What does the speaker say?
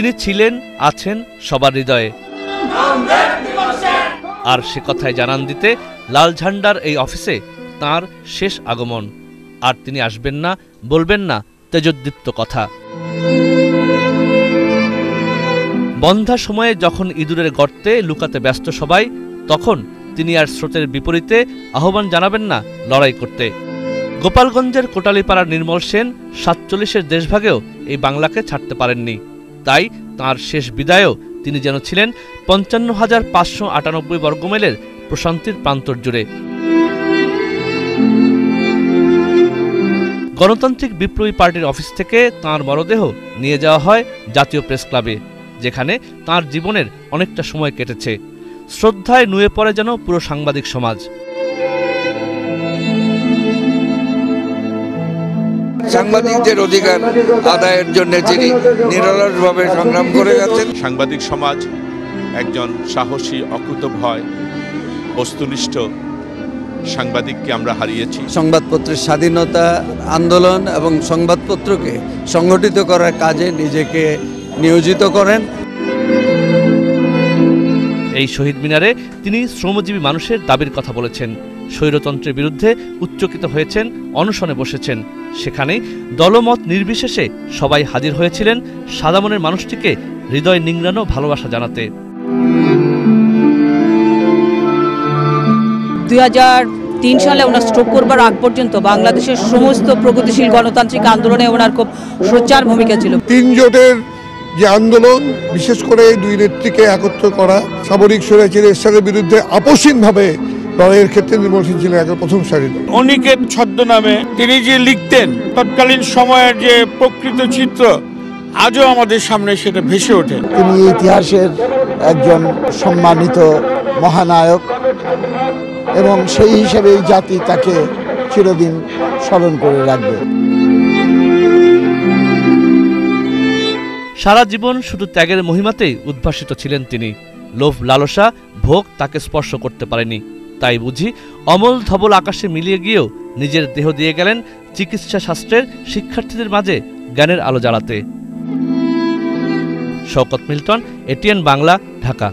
তিনি ছিলেন, আছেন সবার হৃদয়ে। আর সে কথায় জানান দিতে লাল ঝান্ডার এই অফিসে তাঁর শেষ আগমন। আর তিনি আসবেন না, বলবেন না তেজোদ্দীপ্ত কথা। বন্ধা সময়ে যখন ইঁদুরের গর্তে লুকাতে ব্যস্ত সবাই, তখন তিনি আর স্রোতের বিপরীতে আহ্বান জানাবেন না লড়াই করতে। গোপালগঞ্জের কোটালীপাড়ার নির্মল সেন ৪৭-এর দেশভাগেও এই বাংলাকে ছাড়তে পারেননি। তাই তাঁর শেষ বিদায়েও তিনি যেন ছিলেন ৫৫,৫৯৮ বর্গমাইলের প্রশান্তির প্রান্তর জুড়ে। গণতান্ত্রিক বিপ্লবী পার্টির অফিস থেকে তাঁর মরদেহ নিয়ে যাওয়া হয় জাতীয় প্রেস ক্লাবে, যেখানে তাঁর জীবনের অনেকটা সময় কেটেছে। শ্রদ্ধায় নুয়ে পড়ে যেন পুরো সাংবাদিক সমাজ। সাংবাদিকদের অধিকার আদায়ের জন্য তিনি নিরলসভাবে সংগ্রাম করে যাচ্ছেন। সাংবাদিক সমাজ একজন সাহসী, অকুতভয়, বস্তুনিষ্ঠ সাংবাদিককে আমরা হারিয়েছি। সংবাদপত্রের স্বাধীনতা আন্দোলন এবং সংবাদপত্রকে সংগঠিত করার কাজে নিজেকে নিয়োজিত করেন। এই শহীদ মিনারে তিনি শ্রমজীবী মানুষের দাবির কথা বলেছেন, স্বৈরতন্ত্রের বিরুদ্ধে উচ্চকিত হয়েছেন, অনশনে বসেছেন। সেখানে দলমত নির্বিশেষে সবাই হাজির হয়েছিলেন সাদা মনের মানুষটিকে হৃদয় নিংড়ানো ভালোবাসা জানাতে। 2003 সালে ওনার স্ট্রোক করবার আগ পর্যন্ত বাংলাদেশের সমস্ত প্রগতিশীল গণতান্ত্রিক আন্দোলনে ওনার খুব সোচ্চার ভূমিকা ছিল। 3 জোটের যে আন্দোলন, বিশেষ করে দুই নেত্রীকে একত্র করা, সামরিক স্বৈরাচারী এরশাদের বিরুদ্ধে আপসহীনভাবে লড়াইয়ের ক্ষেত্রে নির্মল সেন ছিলেন একজন প্রথম সারির। অনিকেত ছদ্মনামে তিনি যে লিখতেন, তৎকালীন সময়ের যে প্রকৃত চিত্র আজও আমাদের সামনে সেটা ভেসে ওঠে। তিনি ইতিহাসের একজন সম্মানিত মহানায়ক এবং সেই হিসেবে এই জাতি তাকে চিরদিন স্মরণ করে রাখবে। সারা জীবন শুধু ত্যাগের মহিমাতেই উদ্ভাসিত ছিলেন তিনি। লোভ, লালসা, ভোগ তাকে স্পর্শ করতে পারেনি। তাই বুঝি অমল ধবল আকাশে মিলিয়ে গিয়েও নিজের দেহ দিয়ে গেলেন চিকিৎসা শাস্ত্রের শিক্ষার্থীদের মাঝে জ্ঞানের আলো জ্বালাতে। শওকত মিল্টন, এটিএন বাংলা, ঢাকা।